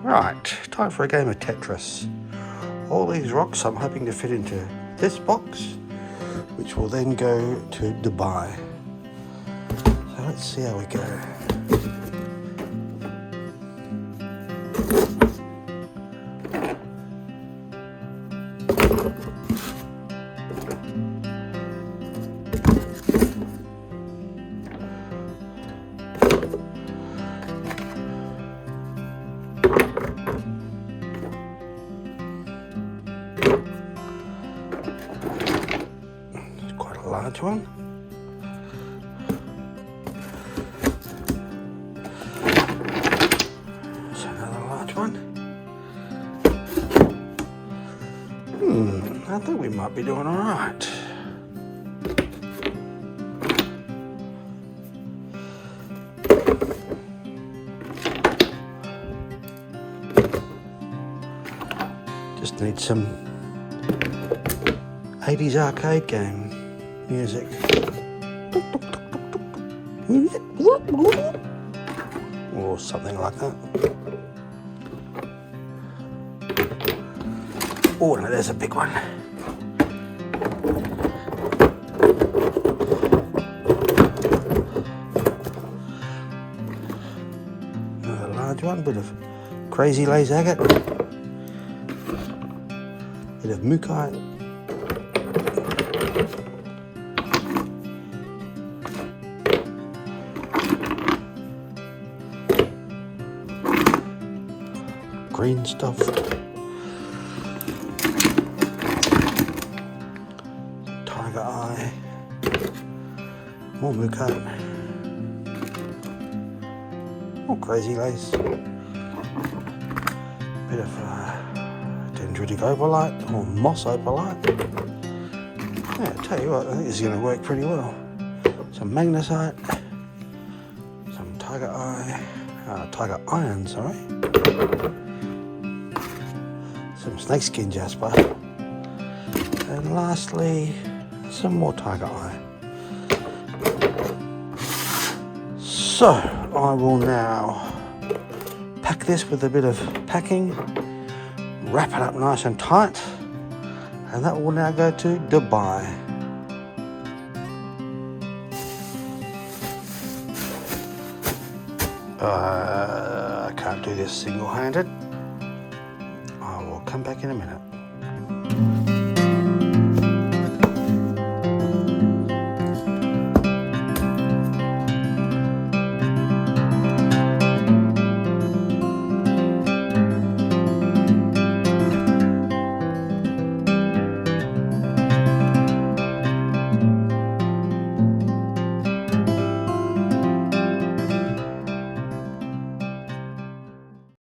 Right, time for a game of Tetris. All these rocks I'm hoping to fit into this box, which will then go to Dubai. So let's see how we go. Quite a large one. That's another large one. I think we might be doing all right. Just need some 80s arcade game music. Or something like that. Oh no, there's a big one. Another large one, bit of crazy lace agate. Bit of mookaite. Green stuff. Tiger eye. More mookaite. More crazy lace. Bit of dendritic opalite or moss opalite. Yeah, I'll tell you what, I think this is going to work pretty well. Some magnesite. Some tiger eye. Tiger iron, sorry. Some snakeskin jasper, and lastly some more tiger eye. So I will now pack this with a bit of packing, wrap it up nice and tight, and that will now go to Dubai. I can't do this single-handed. I will come back in a minute.